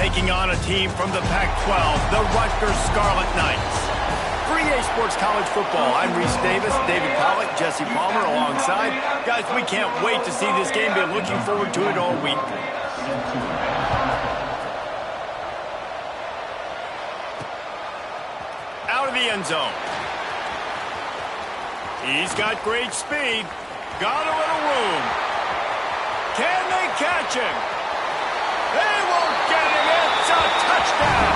taking on a team from the Pac-12, the Rutgers Scarlet Knights. For EA Sports College Football, I'm Reese Davis, David Pollock, Jesse Palmer alongside. Guys, we can't wait to see this game. Been looking forward to it all week. Out of the end zone. He's got great speed. Got a little room. Can they catch him? They won't get him. It's a touchdown.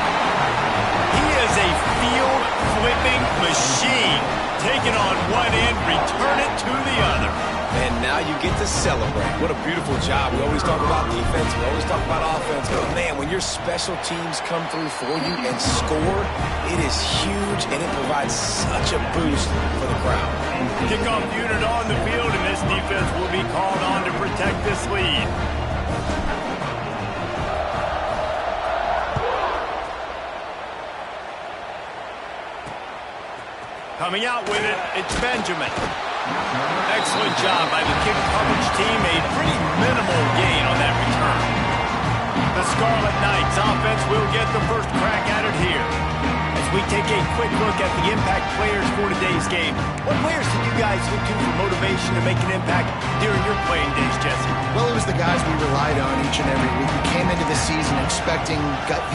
He is a field-flipping machine. Take it on one end, return it to the other. And now you get to celebrate. What a beautiful job. We always talk about defense. We always talk about offense. But, man, when your special teams come through for you and score, it is huge, and it provides such a boost for the crowd. Kickoff unit on the field, and this defense will be called on to protect this lead. Coming out with it, it's Benjamin. Excellent job by the kick coverage team. A pretty minimal gain on that return. The Scarlet Knights offense will get the first crack at it here. As we take a quick look at the impact players for today's game, what players did you guys look to for motivation to make an impact during your playing days, Jesse? Well, it was the guys we relied on each and every week. We came into the season expecting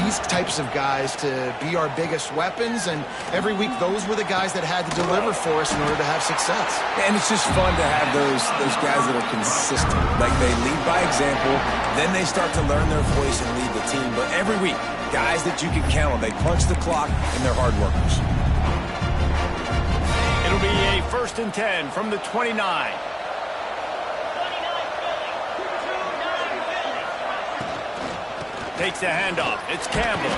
these types of guys to be our biggest weapons, and every week those were the guys that had to deliver for us in order to have success. And it's just fun to have those guys that are consistent. Like, they lead by example, then they start to learn their voice and lead the team. But every week, guys that you can count on. They punch the clock, and they're hard workers. It'll be a 1st and 10 from the 29. Takes the handoff. It's Campbell.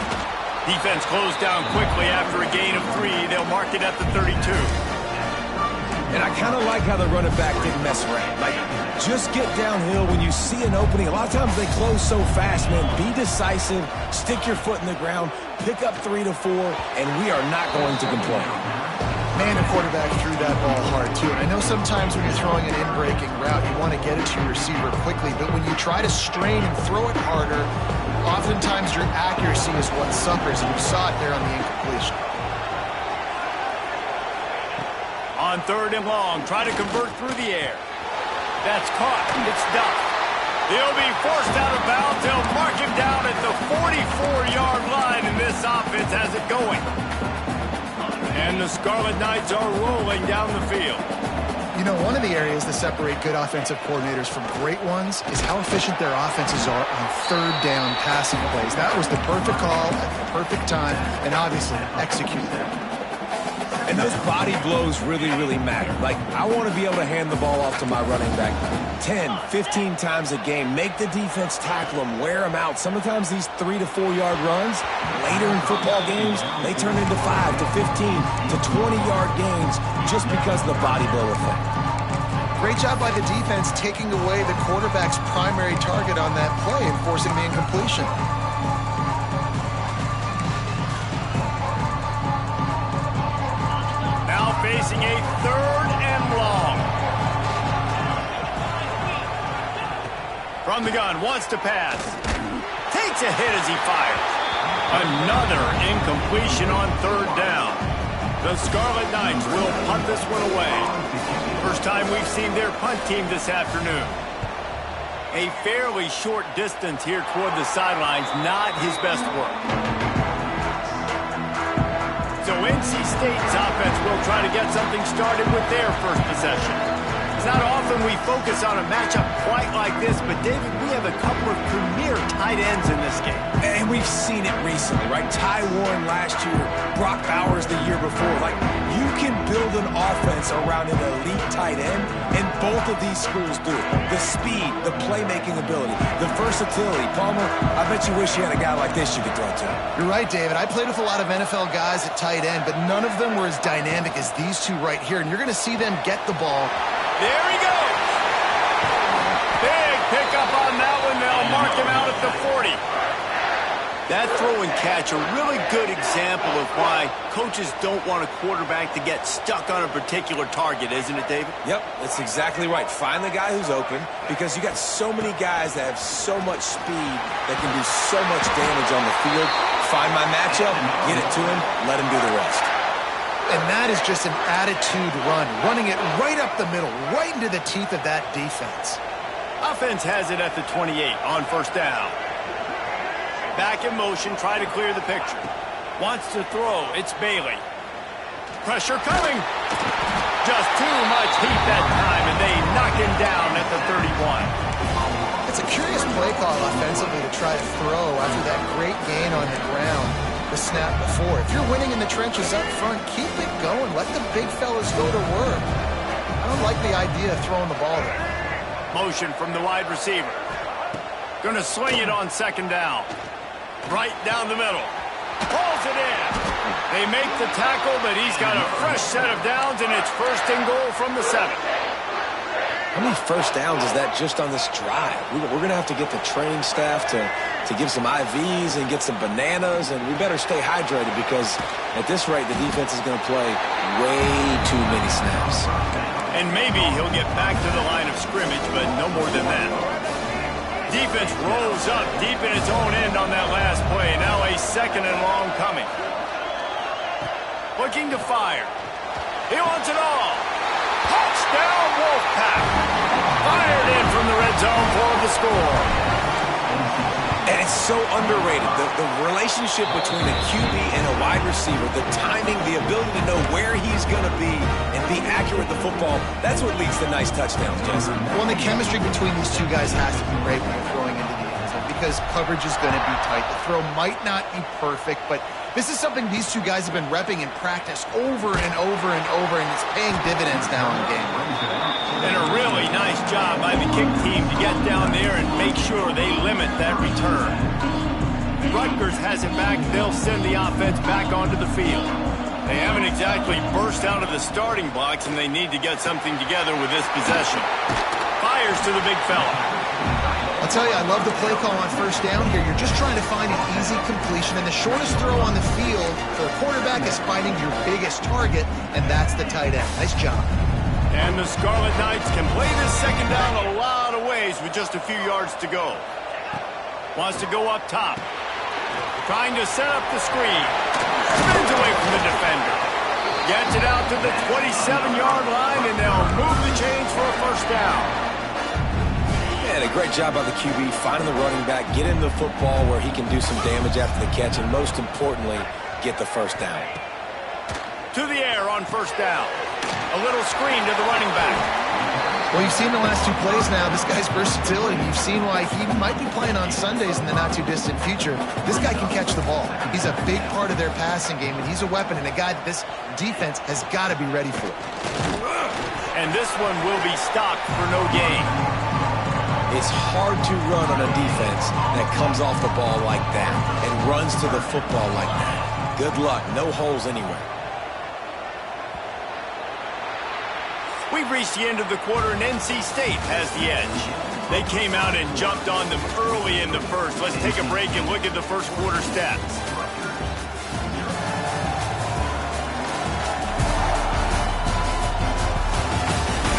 Defense closed down quickly after a gain of 3. They'll mark it at the 32. And I kind of like how the running back didn't mess around. Like, just get downhill when you see an opening. A lot of times they close so fast, man. Be decisive, stick your foot in the ground, pick up 3 to 4, and we are not going to complain. Man, the quarterback threw that ball hard, too. And I know sometimes when you're throwing an in-breaking route, you want to get it to your receiver quickly. But when you try to strain and throw it harder, oftentimes your accuracy is what suffers. And you saw it there on the incompletion. On 3rd and long, try to convert through the air. That's caught. It's Duff. He'll be forced out of bounds. They'll mark him down at the 44-yard line, and this offense has it going. And the Scarlet Knights are rolling down the field. You know, one of the areas that separate good offensive coordinators from great ones is how efficient their offenses are on 3rd down passing plays. That was the perfect call at the perfect time, and obviously executed it. And those body blows really, really matter. Like, I want to be able to hand the ball off to my running back 10, 15 times a game. Make the defense tackle them, wear them out. Sometimes these 3 to 4 yard runs, later in football games, they turn into 5 to 15 to 20-yard gains just because of the body blow effect. Great job by the defense taking away the quarterback's primary target on that play and forcing the incompletion. Facing a 3rd and long. From the gun, wants to pass. Takes a hit as he fires. Another incompletion on 3rd down. The Scarlet Knights will punt this one away. First time we've seen their punt team this afternoon. A fairly short distance here toward the sidelines, not his best work. So NC State's offense will try to get something started with their first possession. It's not often we focus on a matchup quite like this, but David, we have a couple of premier tight ends in this game. And we've seen it recently, right? Ty Warren last year, Brock Bowers the year before. Like, you can build an offense around an elite tight end, and both of these schools do it. The speed, the playmaking ability, the versatility. Palmer, I bet you wish you had a guy like this you could throw to. You're right, David. I played with a lot of NFL guys at tight end, but none of them were as dynamic as these two right here, and you're going to see them get the ball. There he goes. Big pickup on that one. They'll mark him out at the 40. That throw and catch, a really good example of why coaches don't want a quarterback to get stuck on a particular target, isn't it, David? Yep, that's exactly right. Find the guy who's open, because you got so many guys that have so much speed that can do so much damage on the field. Find my matchup, get it to him, let him do the rest. And that is just an attitude run, running it right up the middle, right into the teeth of that defense. Offense has it at the 28 on first down. Back in motion, try to clear the picture. Wants to throw, it's Bailey. Pressure coming. Just too much heat that time, and they knock him down at the 31. It's a curious play call offensively to try to throw after that great gain on the ground the snap before. If you're winning in the trenches up front, keep it going. Let the big fellas go to work. I don't like the idea of throwing the ball there. Motion from the wide receiver. Gonna swing it on second down. Right down the middle. Pulls it in. They make the tackle, but he's got a fresh set of downs, and it's first and goal from the 7. How many first downs is that just on this drive? We're going to have to get the training staff to give some IVs and get some bananas, and we better stay hydrated because at this rate, the defense is going to play way too many snaps. And maybe he'll get back to the line of scrimmage, but no more than that. Defense rolls up deep in its own end on that last play. Now a second and long coming. Looking to fire. He wants it all. Touchdown, Wolfpack. Fired in from the red zone for the score. And it's so underrated. The relationship between a QB and a wide receiver, the timing, the ability to know where he's going to be and be accurate with the football, that's what leads to nice touchdowns, Jesse. Well, the chemistry between these two guys has to be great when you're throwing into the end zone because coverage is going to be tight. The throw might not be perfect, but this is something these two guys have been repping in practice over and over and over, and it's paying dividends now in the game. And a really nice job by the kick team to get down there and make sure they limit that return. Rutgers has it back. They'll send the offense back onto the field. They haven't exactly burst out of the starting blocks, and they need to get something together with this possession. Fires to the big fella. I'll tell you, I love the play call on first down here. You're just trying to find an easy completion, and the shortest throw on the field for a quarterback is finding your biggest target, and that's the tight end. Nice job. And the Scarlet Knights can play this second down a lot of ways with just a few yards to go. Wants to go up top. Trying to set up the screen. Spins away from the defender. Gets it out to the 27-yard line, and they'll move the chains for a first down. And a great job by the QB finding the running back, get him the football where he can do some damage after the catch, and most importantly, get the first down. To the air on first down. A little screen to the running back. Well, you've seen the last two plays now. This guy's versatility. You've seen why he might be playing on Sundays in the not-too-distant future. This guy can catch the ball. He's a big part of their passing game, and he's a weapon and a guy that this defense has got to be ready for. And this one will be stopped for no gain. It's hard to run on a defense that comes off the ball like that and runs to the football like that. Good luck. No holes anywhere. We've reached the end of the quarter, and NC State has the edge. They came out and jumped on them early in the first. Let's take a break and look at the first quarter stats.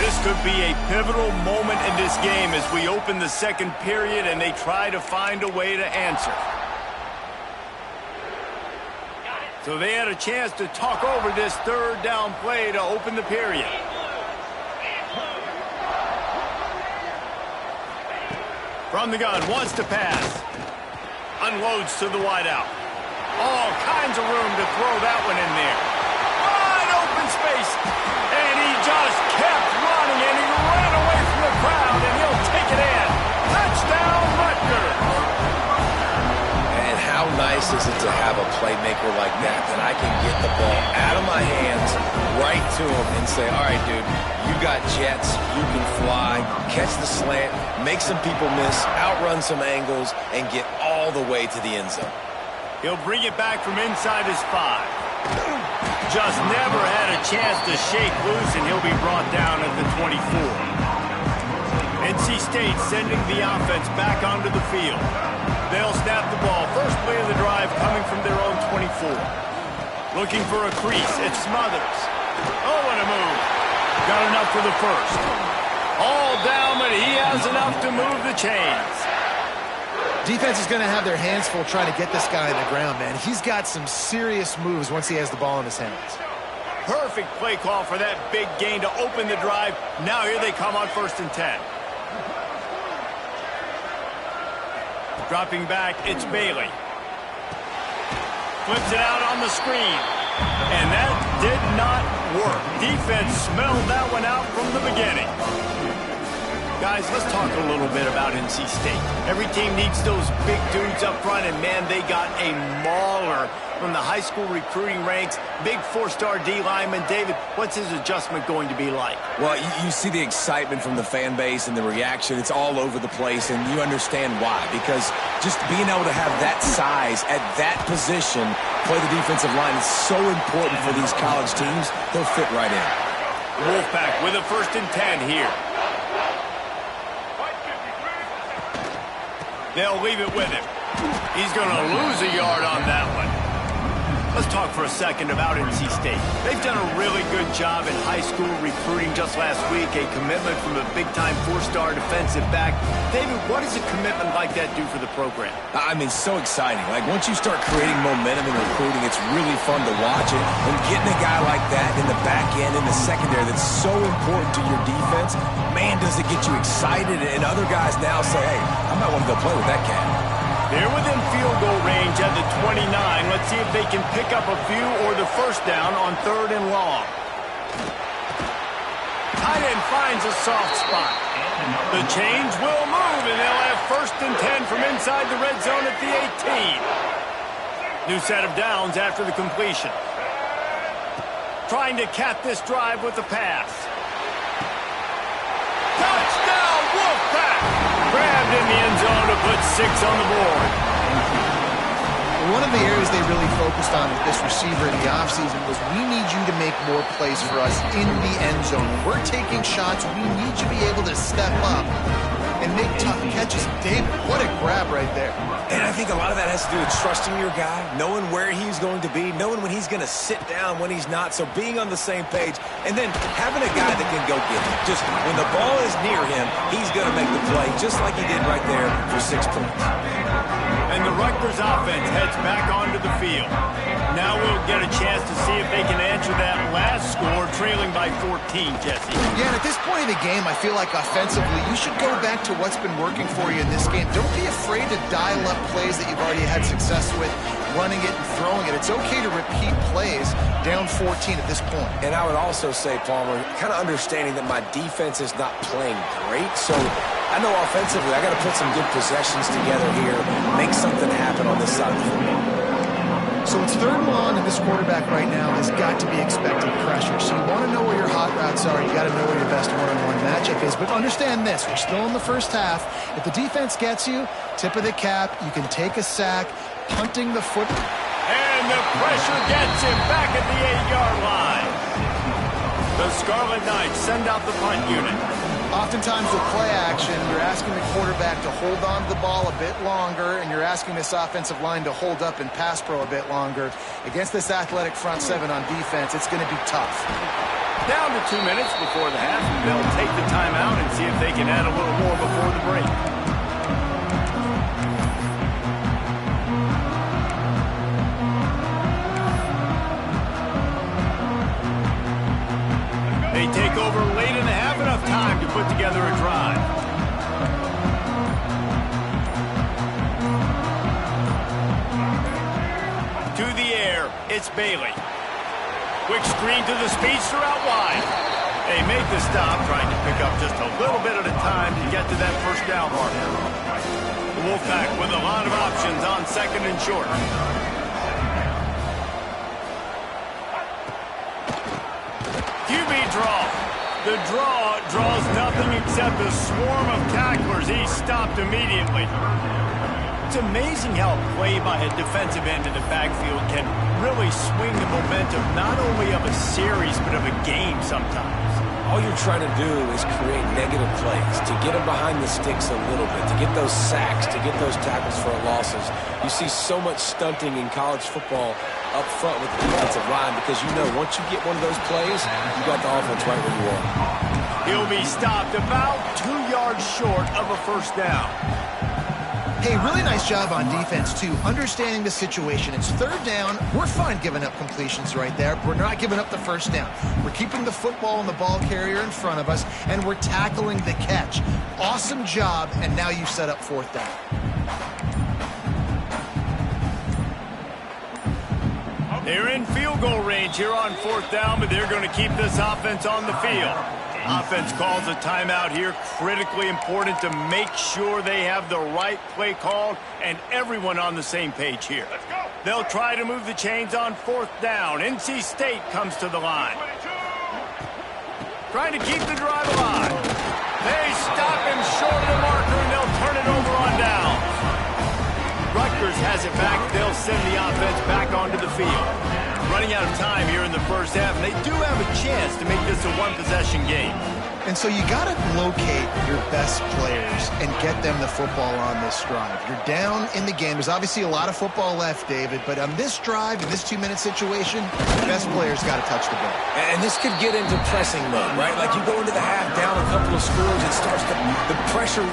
This could be a pivotal moment in this game as we open the second period and they try to find a way to answer. So they had a chance to talk over this third down play to open the period. From the gun, wants to pass. Unloads to the wideout. All kinds of room to throw that one in there. Wide open space. And he just kept running, and he ran away from the crowd, and he'll take it in. Touchdown, Rutgers. And how nice is it to have a playmaker like that I can get the ball out of my hands right to him and say, all right, dude, you got jets, you can fly, catch the slant, make some people miss, outrun some angles, and get all the way to the end zone. He'll bring it back from inside his 5. Just never had a chance to shake loose, and he'll be brought down at the 24. NC State sending the offense back onto the field. They'll snap the ball. First play of the drive. Looking for a crease. It's Smothers. Oh, what a move. Got enough for the first. All down, but he has enough to move the chains. Defense is going to have their hands full trying to get this guy on the ground, man. He's got some serious moves once he has the ball in his hands. Perfect play call for that big gain to open the drive. Now here they come on 1st and 10. Dropping back, it's Bailey. Flips it out on the screen. And that did not work. Defense smelled that one out from the beginning. Guys, let's talk a little bit about NC State. Every team needs those big dudes up front, and man, they got a mauler from the high school recruiting ranks. Big 4-star D lineman. David, what's his adjustment going to be like? Well, you see the excitement from the fan base and the reaction. It's all over the place, and you understand why. Because just being able to have that size at that position, play the defensive line, is so important for these college teams. They'll fit right in. Wolfpack with a 1st and 10 here. They'll leave it with him. He's going to lose a yard on that one. Let's talk for a second about NC State. They've done a really good job in high school recruiting. Just last week, a commitment from a big-time 4-star defensive back. David, what does a commitment like that do for the program? I mean, so exciting. Like, once you start creating momentum in recruiting, it's really fun to watch it. And getting a guy like that in the back end, in the secondary, that's so important to your defense, man, does it get you excited. And other guys now say, hey, I might want to go play with that cat. They're within field goal range at the 29. Let's see if they can pick up a few or the first down on 3rd and long. Tight end finds a soft spot. The chains will move, and they'll have 1st and 10 from inside the red zone at the 18. New set of downs after the completion. Trying to cap this drive with a pass. Touchdown, Wolfpack! Grabbed in the end zone to put 6 on the board. One of the areas they really focused on with this receiver in the offseason was we need you to make more plays for us in the end zone. When we're taking shots, we need you to be able to step up and make tough catches. David, what a grab right there. And I think a lot of that has to do with trusting your guy, knowing where he's going to be, knowing when he's going to sit down, when he's not, so being on the same page, and then having a guy that can go get it. Just when the ball is near him, he's going to make the play, just like he did right there for 6 points. And the Rutgers offense heads back onto the field. Now we'll get a chance to see if they can answer that last score, trailing by 14, Jesse. Yeah, and at this point in the game, I feel like offensively, you should go back to what's been working for you in this game. Don't be afraid to dial up plays that you've already had success with, running it and throwing it. It's okay to repeat plays down 14 at this point. And I would also say, Palmer, kind of understanding that my defense is not playing great, so I know offensively I got to put some good possessions together here, make something happen on this side of the football. So it's 3rd and long, and this quarterback right now has got to be expecting pressure. So you want to know where your hot routes are. You got to know where your best one-on-one matchup is. But understand this, we're still in the first half. If the defense gets you, tip of the cap, you can take a sack, punting the foot. And the pressure gets him back at the 8-yard line. The Scarlet Knights send out the punt unit. Oftentimes with play action, you're asking the quarterback to hold on to the ball a bit longer, and you're asking this offensive line to hold up and pass pro a bit longer. Against this athletic front 7 on defense, it's going to be tough. Down to 2 minutes before the half. They'll take the timeout and see if they can add a little more before the break. They take over late in the half, enough time to put together a drive. To the air, it's Bailey. Quick screen to the speedster out wide. They make the stop, trying to pick up just a little bit at a time to get to that 1st down marker. The Wolfpack with a lot of options on 2nd and short. QB draw. The draw draws nothing except a swarm of tacklers. He's stopped immediately. It's amazing how a play by a defensive end in the backfield can really swing the momentum not only of a series but of a game sometimes. All you're trying to do is create negative plays, to get them behind the sticks a little bit, to get those sacks, to get those tackles for losses. You see so much stunting in college football up front with the defensive line because you know once you get one of those plays, you got the offense right where you are. He'll be stopped about 2 yards short of a first down. Hey, really nice job on defense, too, understanding the situation. It's third down. We're fine giving up completions right there. We're not giving up the first down. We're keeping the football and the ball carrier in front of us, and we're tackling the catch. Awesome job, and now you set up fourth down. They're in field goal range here on fourth down, but they're going to keep this offense on the field. Offense calls a timeout here, critically important to make sure they have the right play called and everyone on the same page here. They'll try to move the chains on fourth down. NC State comes to the line. Trying to keep the drive alive. They stop him short of the marker, and they'll turn it over on downs. Rutgers has it back. They'll send the offense back onto the field. Running out of time here in the first half, and they do have a chance to make this a one-possession game. And so you got to locate your best players and get them the football on this drive. You're down in the game. There's obviously a lot of football left, David, but on this drive, in this 2-minute situation, the best players got to touch the ball. And this could get into pressing mode, right? Like you go into the half down a couple of scores, it starts to, the pressure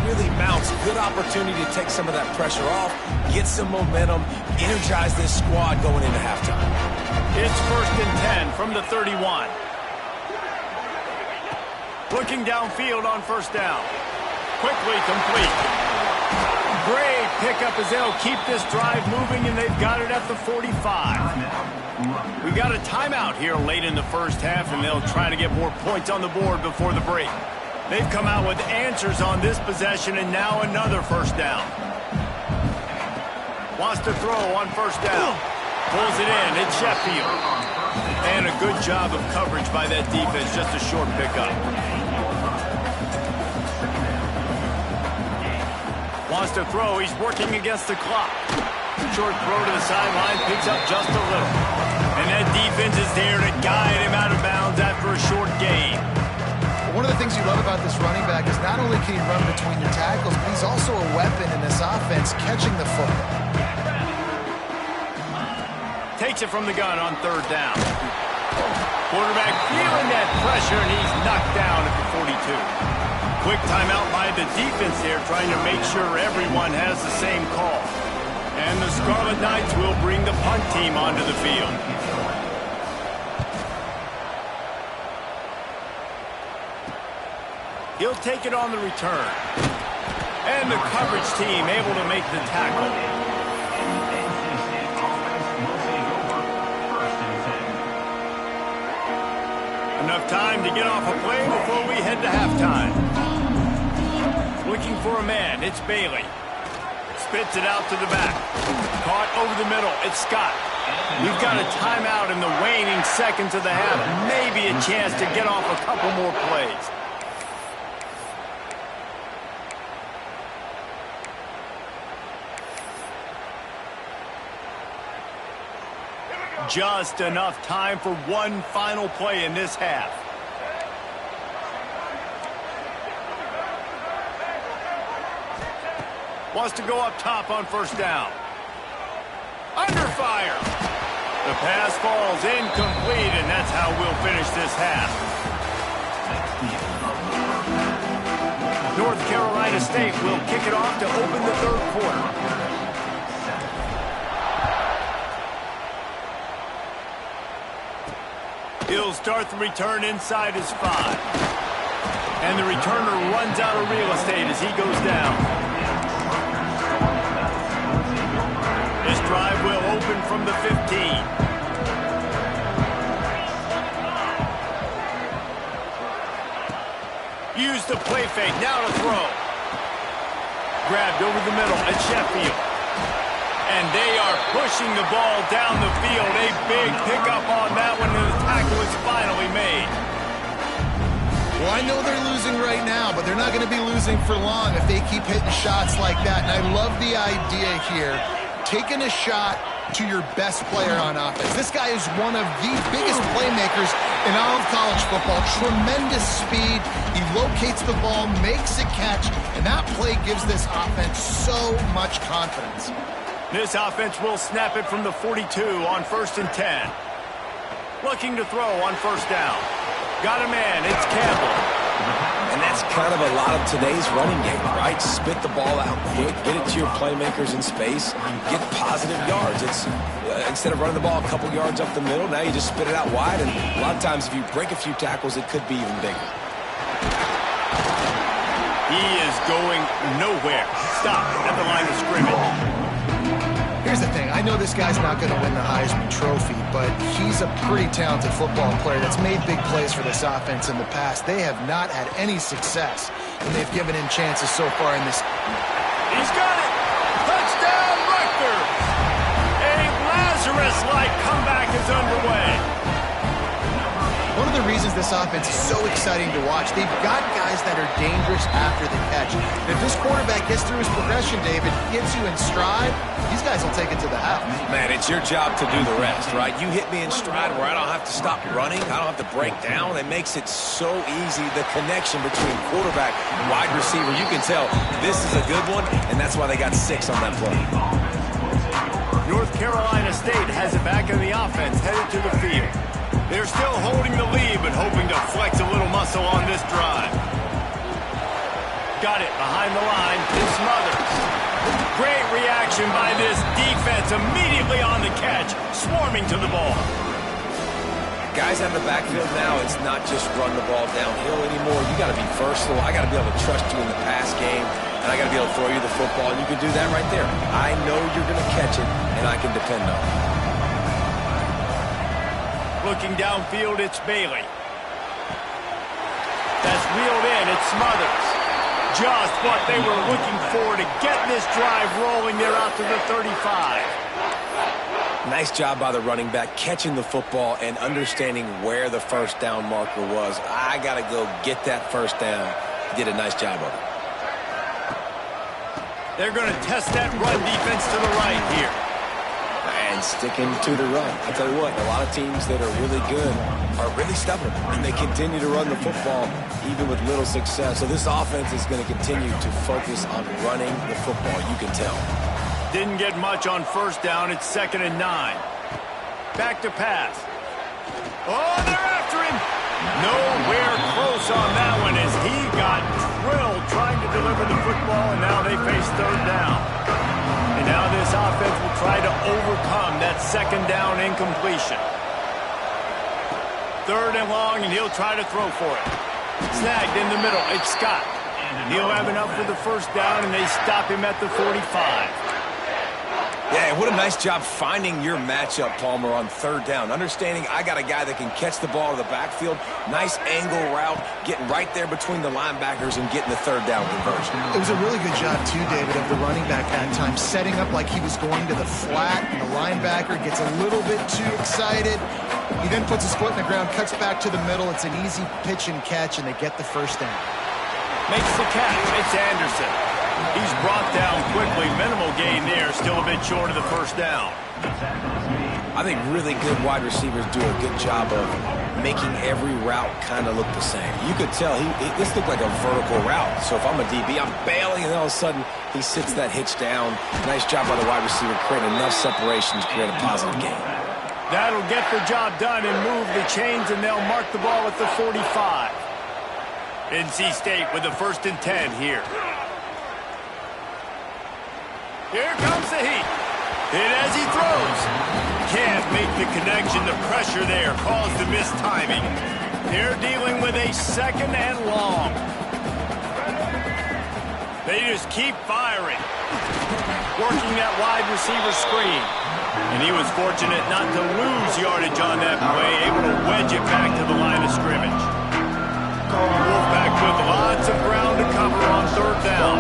really mounts. Good opportunity to take some of that pressure off, get some momentum, energize this squad going into halftime. It's 1st and 10 from the 31. Looking downfield on first down. Quickly complete. Great pickup as they'll keep this drive moving, and they've got it at the 45. We've got a timeout here late in the first half, and they'll try to get more points on the board before the break. They've come out with answers on this possession, and now another first down. Wants to throw on first down. Pulls it in. It's Sheffield. And a good job of coverage by that defense. Just a short pickup. Wants to throw. He's working against the clock. Short throw to the sideline. Picks up just a little. And that defense is there to guide him out of bounds after a short gain. One of the things you love about this running back is not only can he run between your tackles, but he's also a weapon in this offense catching the football. Takes it from the gun on third down. Quarterback feeling that pressure, and he's knocked down at the 42. Quick timeout by the defense there, trying to make sure everyone has the same call. And the Scarlet Knights will bring the punt team onto the field. He'll take it on the return. And the coverage team able to make the tackle. Enough time to get off a play before we head to halftime. Looking for a man. It's Bailey. Spits it out to the back. Caught over the middle. It's Scott. We've got a timeout in the waning seconds of the half. Maybe a chance to get off a couple more plays. Just enough time for one final play in this half. Wants to go up top on first down. Under fire. The pass falls incomplete, and that's how we'll finish this half. North Carolina State will kick it off to open the third quarter. He'll start the return inside his 5. And the returner runs out of real estate as he goes down. This drive will open from the 15. Use the play fake, now to throw. Grabbed over the middle at Sheffield. And they are pushing the ball down the field. A big pickup on that one, and the tackle is finally made. Well, I know they're losing right now, but they're not going to be losing for long if they keep hitting shots like that. And I love the idea here, taking a shot to your best player on offense. This guy is one of the biggest playmakers in all of college football. Tremendous speed. He locates the ball, makes a catch, and that play gives this offense so much confidence. This offense will snap it from the 42 on 1st and 10. Looking to throw on 1st down. Got a man, it's Campbell. And that's kind of a lot of today's running game, right? Spit the ball out quick, get it to your playmakers in space, get positive yards. It's instead of running the ball a couple yards up the middle, now you just spit it out wide, and a lot of times if you break a few tackles, it could be even bigger. He is going nowhere. Stop at the line of scrimmage. Here's the thing. I know this guy's not going to win the Heisman Trophy, but he's a pretty talented football player that's made big plays for this offense in the past. They have not had any success when they've given him chances so far in this. He's got it. Touchdown, Rutgers. A Lazarus-like comeback is underway. One of the reasons this offense is so exciting to watch, they've got guys that are dangerous after the catch. If this quarterback gets through his progression, David, gets you in stride, these guys will take it to the house. Man, it's your job to do the rest, right? You hit me in stride where I don't have to stop running, I don't have to break down. It makes it so easy, the connection between quarterback and wide receiver. You can tell this is a good one, and that's why they got 6 on that play. North Carolina State has it back in the offense, headed to the field. They're still holding the lead, but hoping to flex a little muscle on this drive. Got it behind the line. It's Smothers. Great reaction by this defense immediately on the catch, swarming to the ball. Guys out of the backfield now, it's not just run the ball downhill anymore. You got to be versatile. I got to be able to trust you in the pass game, and I got to be able to throw you the football, and you can do that right there. I know you're going to catch it, and I can depend on it. Looking downfield, it's Bailey. That's wheeled in, it's Smothers. Just what they were looking for to get this drive rolling there out to the 35. Nice job by the running back, catching the football and understanding where the 1st down marker was. I got to go get that 1st down. He did a nice job of it. They're going to test that run defense to the right here. And sticking to the run. I'll tell you what, a lot of teams that are really good are really stubborn, and they continue to run the football even with little success. So this offense is going to continue to focus on running the football, you can tell. Didn't get much on 1st down. It's 2nd and 9. Back to pass. Oh, they're after him. Nowhere close on that one as he got drilled trying to deliver the football, and now they face 3rd down. And now this offense will try to overcome that 2nd down incompletion. 3rd and long, and he'll try to throw for it. Snagged in the middle. It's Scott. He'll have enough for the 1st down, and they stop him at the 45. Yeah, what a nice job finding your matchup, Palmer, on 3rd down. Understanding I got a guy that can catch the ball in the backfield. Nice angle route, getting right there between the linebackers and getting the 3rd down conversion. It was a really good job, too, David, of the running back at times, setting up like he was going to the flat, and the linebacker gets a little bit too excited. He then puts his foot in the ground, cuts back to the middle. It's an easy pitch and catch, and they get the 1st down. Makes the catch. It's Anderson. He's brought down quickly. Minimal gain there. Still a bit short of the 1st down. I think really good wide receivers do a good job of making every route kind of look the same. You could tell this looked like a vertical route. So if I'm a DB, I'm bailing, and all of a sudden he sits that hitch down. Nice job by the wide receiver, creating enough separation to create a positive gain. That'll get the job done and move the chains, and they'll mark the ball at the 45. NC State with the 1st and 10 here. Here comes the heat. And as he throws, can't make the connection. The pressure there caused the missed timing. They're dealing with a 2nd and long. They just keep firing. Working that wide receiver screen. And he was fortunate not to lose yardage on that play, able to wedge it back to the line of scrimmage. Wolfpack with lots of ground to cover on 3rd down.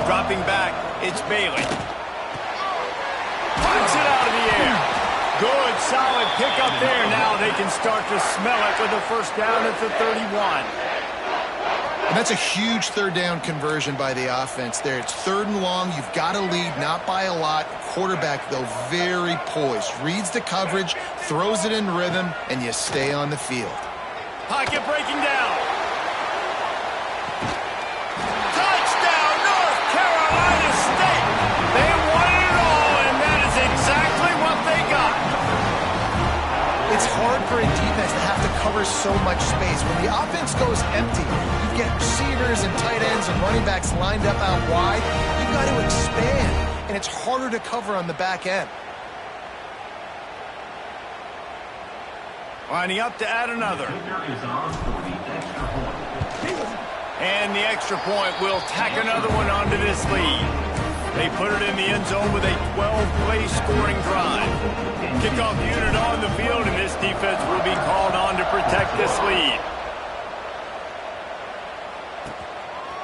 Dropping back, it's Bailey. Punts it out of the air. Good, solid pickup there. Now they can start to smell it with the 1st down at the 31. And that's a huge 3rd down conversion by the offense there. It's 3rd and long. You've got to lead, not by a lot. Quarterback, though, very poised. Reads the coverage, throws it in rhythm, and you stay on the field. Pocket breaking down. Touchdown, North Carolina State. They cover so much space. When the offense goes empty, you get receivers and tight ends and running backs lined up out wide. You've got to expand, and it's harder to cover on the back end. Lining up to add another. And the extra point will tack another one onto this lead. They put it in the end zone with a 12-play scoring drive. Kickoff unit on the field, and this defense will be called on to protect this lead.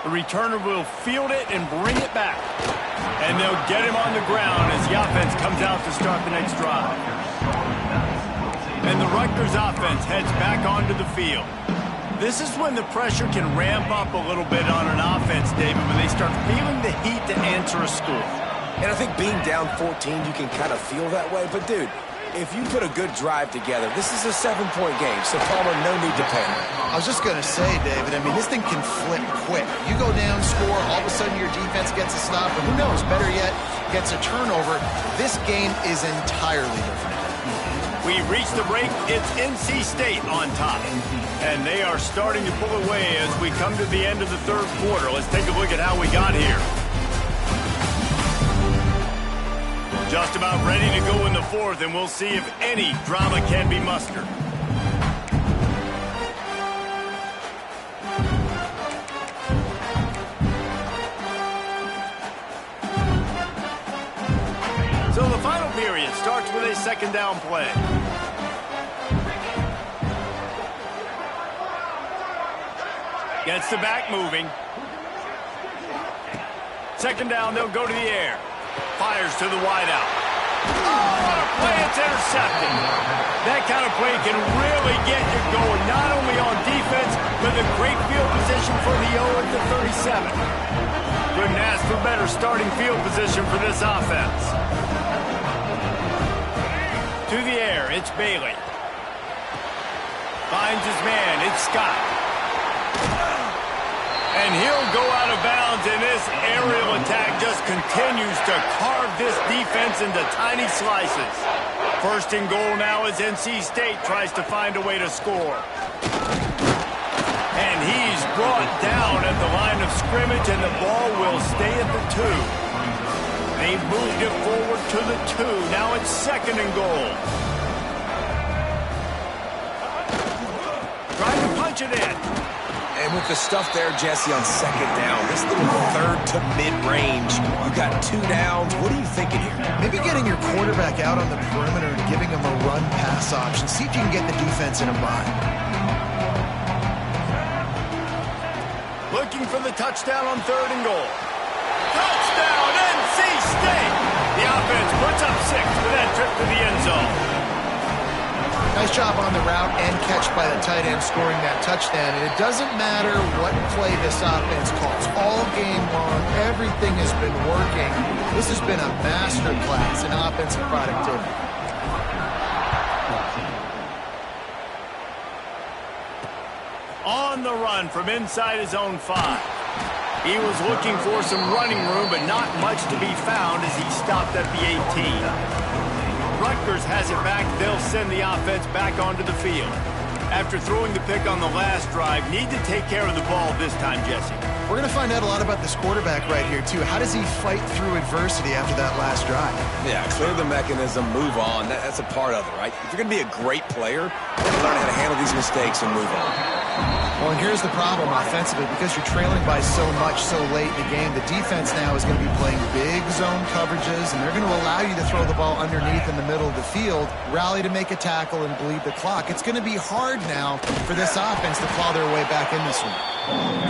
The returner will field it and bring it back. And they'll get him on the ground as the offense comes out to start the next drive. And the Rutgers offense heads back onto the field. This is when the pressure can ramp up a little bit on an offense, David, when they start feeling the heat to answer a score. And I think being down 14, you can kind of feel that way. But, dude, if you put a good drive together, this is a 7-point game, so Palmer, no need to panic. I was just going to say, David, I mean, this thing can flip quick. You go down, score, all of a sudden your defense gets a stop, or who knows, better yet, gets a turnover. This game is entirely different. We reach the break. It's NC State on top. And they are starting to pull away as we come to the end of the third quarter. Let's take a look at how we got here. Just about ready to go in the fourth, and we'll see if any drama can be mustered. So the final period starts with a second down play. Gets the back moving. Second down, they'll go to the air. Fires to the wideout. Oh, what a play, it's intercepted. That kind of play can really get you going, not only on defense, but the great field position for the 0 at the 37. Couldn't ask for better starting field position for this offense. To the air, it's Bailey. Finds his man, it's Scott. And he'll go out of bounds, and this aerial attack just continues to carve this defense into tiny slices. First and goal now as NC State tries to find a way to score. And he's brought down at the line of scrimmage, and the ball will stay at the 2. They moved it forward to the 2. Now it's second and goal. Trying to punch it in. And with the stuff there, Jesse, on second down, this little third to mid-range, you got 2 downs. What are you thinking here? Maybe getting your quarterback out on the perimeter and giving him a run-pass option. See if you can get the defense in a bind. Looking for the touchdown on third and goal. Touchdown, NC State! The offense puts up 6 for that trip to the end zone. Nice job on the route and catch by the tight end scoring that touchdown. And it doesn't matter what play this offense calls. All game long, everything has been working. This has been a master class in offensive productivity. On the run from inside his own 5. He was looking for some running room, but not much to be found as he stopped at the 18. Rutgers has it back. They'll send the offense back onto the field. After throwing the pick on the last drive, need to take care of the ball this time, Jesse. We're going to find out a lot about this quarterback right here, too. How does he fight through adversity after that last drive? Yeah, clear the mechanism, move on. That's a part of it, right? If you're going to be a great player, you have to learn how to handle these mistakes and move on. Well, and here's the problem offensively. Because you're trailing by so much so late in the game, the defense now is going to be playing big zone coverages, and they're going to allow you to throw the ball underneath in the middle of the field, rally to make a tackle, and bleed the clock. It's going to be hard now for this offense to claw their way back in this one.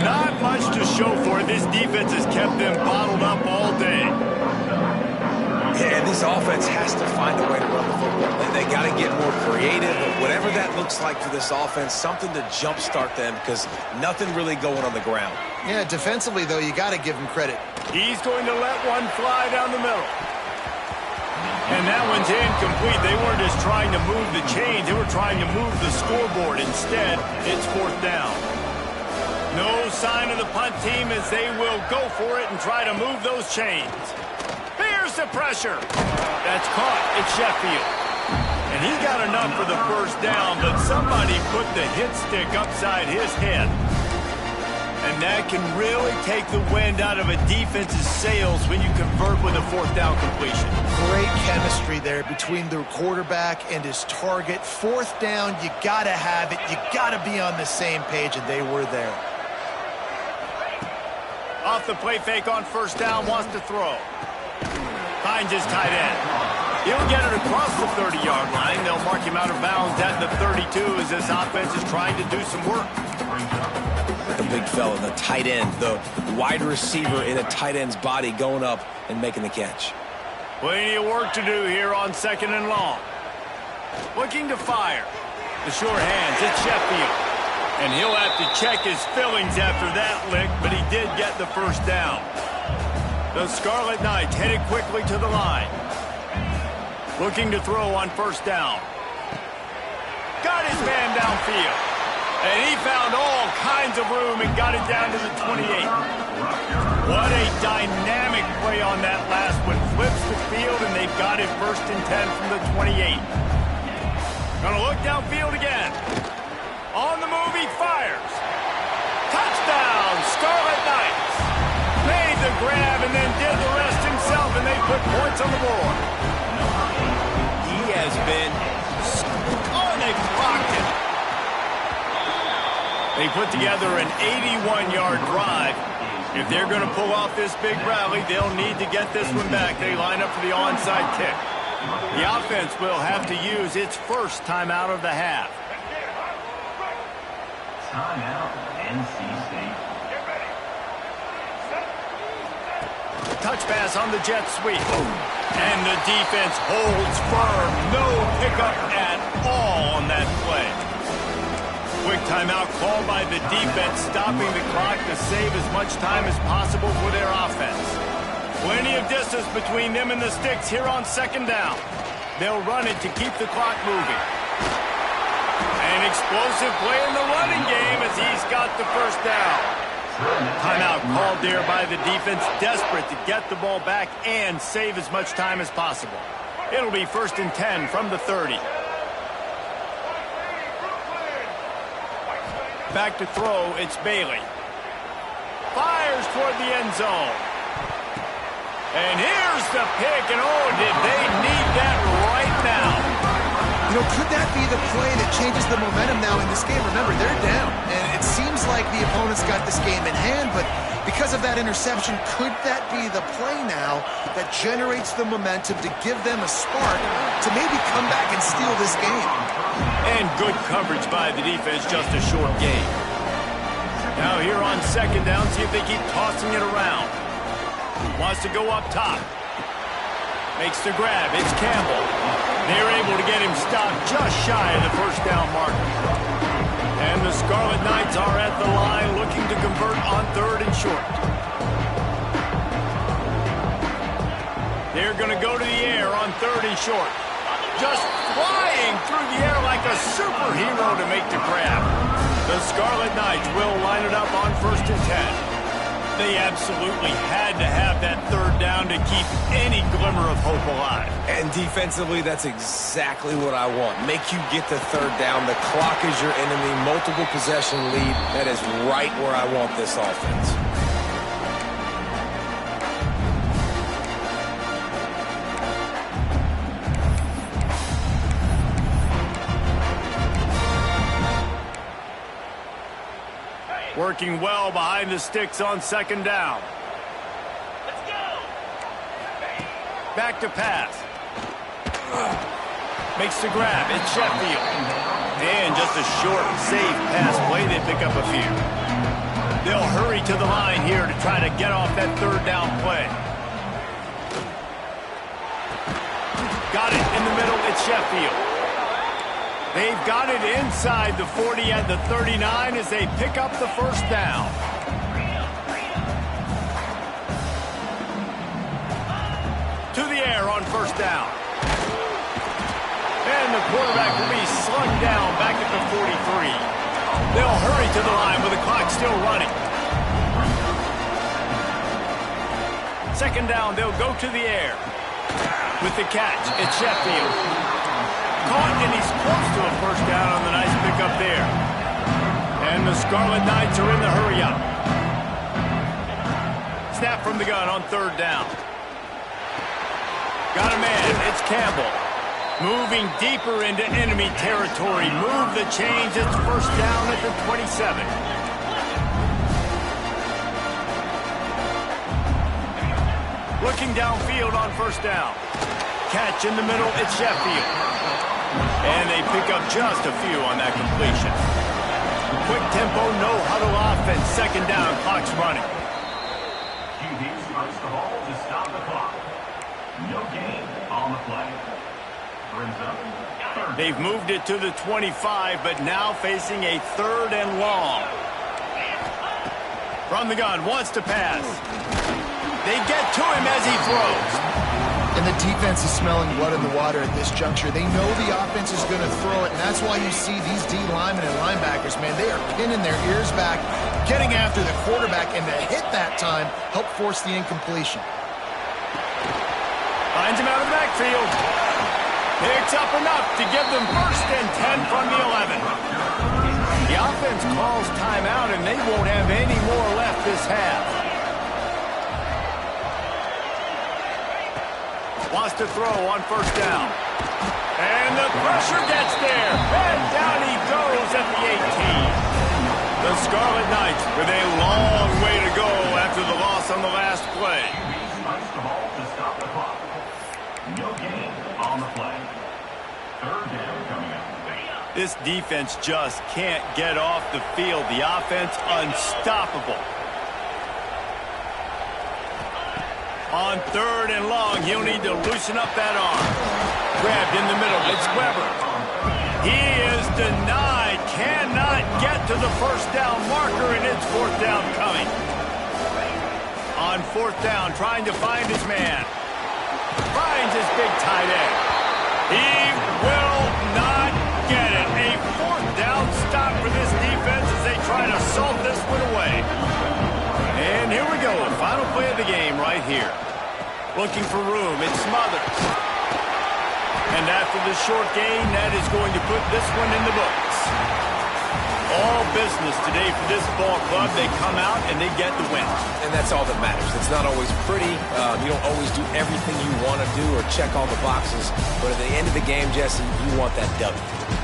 Not much to show for it. This defense has kept them bottled up all day. Yeah, and this offense has to find a way to run the football. They got to get more creative, but whatever that looks like for this offense, something to jumpstart them because nothing really going on the ground. Yeah, defensively, though, you got to give him credit. He's going to let one fly down the middle. And that one's incomplete. They weren't just trying to move the chains. They were trying to move the scoreboard. Instead, it's fourth down. No sign of the punt team as they will go for it and try to move those chains. Here's the pressure. That's caught. It's Sheffield. And he got enough for the first down, but somebody put the hit stick upside his head. And that can really take the wind out of a defense's sails when you convert with a fourth down completion. Great chemistry there between the quarterback and his target. Fourth down, you got to have it. You got to be on the same page, and they were there. Off the play fake on first down, wants to throw. Finds his tight end. He'll get it across the 30-yard line. They'll mark him out of bounds at the 32 as this offense is trying to do some work. The big fella, the tight end, the wide receiver in a tight end's body going up and making the catch. Plenty of work to do here on second and long. Looking to fire. The short hands, it's Sheffield. And he'll have to check his fillings after that lick, but he did get the first down. The Scarlet Knights headed quickly to the line. Looking to throw on first down. Got his man downfield. And he found all kinds of room and got it down to the 28. What a dynamic play on that last one. Flips the field, and they've got it first and 10 from the 28. Gonna look downfield again. On the move, he fires. Touchdown, Scarlet Knights. Made the grab and then did the rest himself, and they put points on the board. He has been... Oh, they blocked it. They put together an 81-yard drive. If they're going to pull off this big rally, they'll need to get this one back. They line up for the onside kick. The offense will have to use its first timeout of the half. Timeout, NC State. Touch pass on the jet sweep. And the defense holds firm. No pickup at all on that play. Quick timeout called by the defense, stopping the clock to save as much time as possible for their offense. Plenty of distance between them and the sticks here on second down. They'll run it to keep the clock moving. An explosive play in the running game as he's got the first down. Timeout called there by the defense, desperate to get the ball back and save as much time as possible. It'll be first and 10 from the 30. Back to throw, it's Bailey. Fires toward the end zone. And here's the pick, and oh, did they need that right now. You know, could that be the play that changes the momentum now in this game? Remember, they're down, and it seems like the opponent's got this game in hand, but because of that interception, could that be the play now that generates the momentum to give them a spark to maybe come back and steal this game? And good coverage by the defense, just a short game. Now here on second down, see if they keep tossing it around. Wants to go up top. Makes the grab, it's Campbell. They're able to get him stopped just shy of the first down marker. And the Scarlet Knights are at the line looking to convert on third and short. They're going to go to the air on third and short. Just flying through the air like a superhero to make the grab. The Scarlet Knights will line it up on first and 10. They absolutely had to have that third down to keep any glimmer of hope alive. And defensively, that's exactly what I want. Make you get the third down. The clock is your enemy. Multiple possession lead. That is right where I want this offense. Working well behind the sticks on second down. Let's go. Back to pass. Makes the grab. It's Sheffield. And just a short, safe pass play. They pick up a few. They'll hurry to the line here to try to get off that third down play. Got it in the middle. It's Sheffield. They've got it inside the 40 and the 39 as they pick up the first down. To the air on first down. And the quarterback will be slung down back at the 43. They'll hurry to the line with the clock still running. Second down, they'll go to the air. With the catch, it's Sheffield. caught, and he's close to a first down on the nice pickup there. And the Scarlet Knights are in the hurry-up. Snap from the gun on third down. Got a man. It's Campbell. Moving deeper into enemy territory. Move the chains. It's first down at the 27. Looking downfield on first down. Catch in the middle. It's Sheffield. And they pick up just a few on that completion. Quick tempo, no huddle offense. Second down. Clock's running. QB strikes the ball to stop the clock. No gain on the play. Brings up third. They've moved it to the 25, but now facing a third and long. From the gun, wants to pass. They get to him as he throws. And the defense is smelling blood in the water at this juncture. They know the offense is going to throw it, and that's why you see these D linemen and linebackers, man, they are pinning their ears back, getting after the quarterback, and to hit that time help force the incompletion. Finds him out of the backfield. Picks up enough to give them first and 10 from the 11. The offense calls timeout, and they won't have any more left this half. Wants to throw on first down. And the pressure gets there. And down he goes at the 18. The Scarlet Knights with a long way to go after the loss on the last play. QB strikes the ball to stop the clock. No gain on the play. Third down coming up. This defense just can't get off the field. The offense unstoppable. On third and long, he'll need to loosen up that arm. Grabbed in the middle. It's Weber. He is denied. Cannot get to the first down marker, and it's fourth down coming. On fourth down, trying to find his man. Finds his big tight end. He will not get it. A fourth down stop for this defense as they try to salt this one away. And here we go. Final play of the game right here. Looking for room. It's Smothers. And after the short gain, that is going to put this one in the books. All business today for this ball club. They come out and they get the win. And that's all that matters. It's not always pretty. You don't always do everything you want to do or check all the boxes. But at the end of the game, Jesse, you want that W.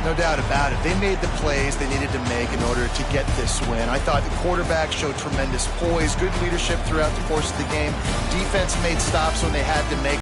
No doubt about it. They made the plays they needed to make in order to get this win. I thought the quarterback showed tremendous poise, good leadership throughout the course of the game. Defense made stops when they had to make